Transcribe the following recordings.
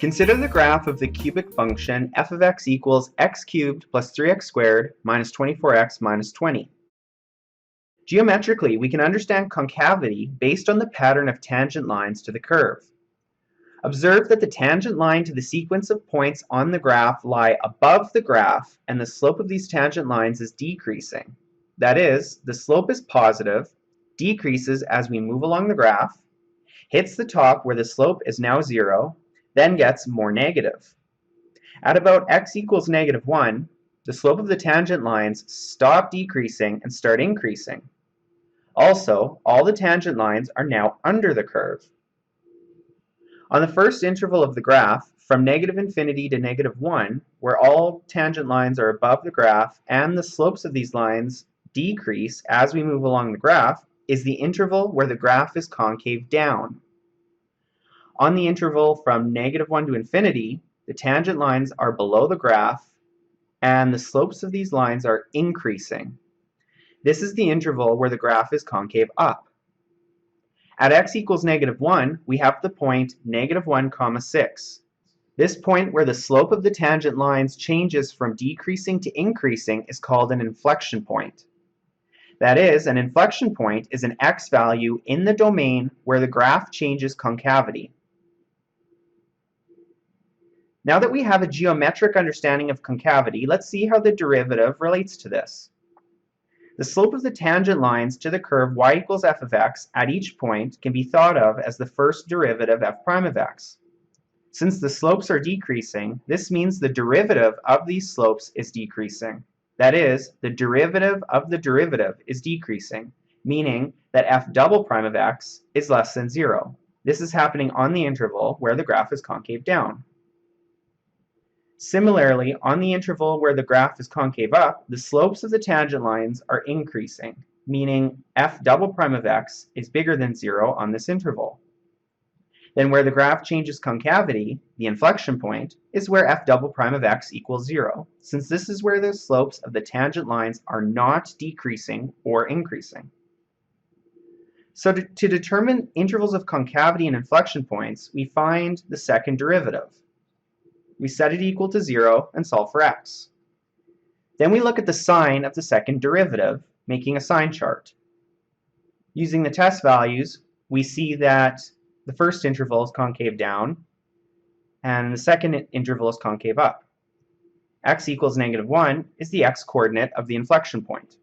Consider the graph of the cubic function f of x equals x cubed plus 3x squared minus 24x minus 20. Geometrically, we can understand concavity based on the pattern of tangent lines to the curve. Observe that the tangent line to the sequence of points on the graph lie above the graph, and the slope of these tangent lines is decreasing. That is, the slope is positive, decreases as we move along the graph, hits the top where the slope is now 0, then gets more negative. At about x equals -1, the slope of the tangent lines stop decreasing and start increasing. Also, all the tangent lines are now under the curve. On the first interval of the graph, from -infinity to -1, where all tangent lines are above the graph and the slopes of these lines decrease as we move along the graph, is the interval where the graph is concave down. On the interval from -1 to infinity, the tangent lines are below the graph and the slopes of these lines are increasing. This is the interval where the graph is concave up. At x equals -1, we have the point -1, 6. This point where the slope of the tangent lines changes from decreasing to increasing is called an inflection point. That is, an inflection point is an x value in the domain where the graph changes concavity. Now that we have a geometric understanding of concavity, let's see how the derivative relates to this. The slope of the tangent lines to the curve y equals f of x at each point can be thought of as the first derivative f prime of x. Since the slopes are decreasing, this means the derivative of these slopes is decreasing. That is, the derivative of the derivative is decreasing, meaning that f double prime of x is less than 0. This is happening on the interval where the graph is concave down. Similarly, on the interval where the graph is concave up, the slopes of the tangent lines are increasing, meaning f double prime of x is bigger than 0 on this interval. Then where the graph changes concavity, the inflection point, is where f double prime of x equals 0, since this is where the slopes of the tangent lines are not decreasing or increasing. So to determine intervals of concavity and inflection points, we find the second derivative. We set it equal to 0 and solve for x. Then we look at the sign of the second derivative, making a sign chart. Using the test values, we see that the first interval is concave down, and the second interval is concave up. X equals -1 is the x-coordinate of the inflection point.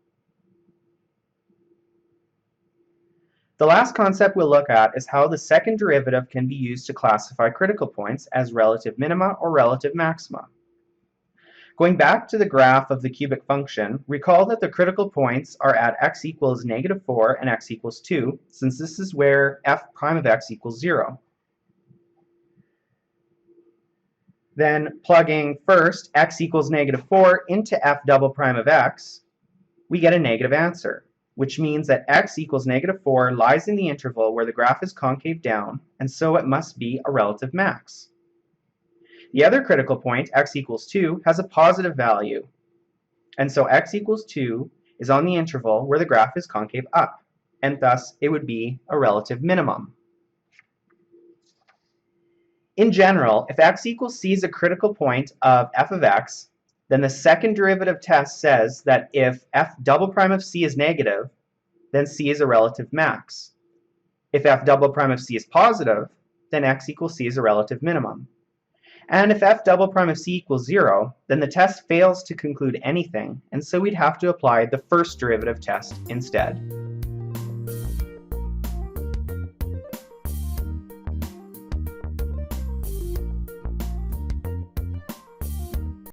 The last concept we'll look at is how the second derivative can be used to classify critical points as relative minima or relative maxima. Going back to the graph of the cubic function, recall that the critical points are at x equals -4 and x equals 2, since this is where f prime of x equals 0. Then plugging first x equals -4 into f double prime of x, we get a negative answer, which means that x equals -4 lies in the interval where the graph is concave down, and so it must be a relative max. The other critical point, x equals 2, has a positive value, and so x equals 2 is on the interval where the graph is concave up, and thus it would be a relative minimum. In general, if x equals c is a critical point of f of x, then the second derivative test says that if f double prime of c is negative, then c is a relative max. If f double prime of c is positive, then x equals c is a relative minimum. And if f double prime of c equals 0, then the test fails to conclude anything, and so we'd have to apply the first derivative test instead.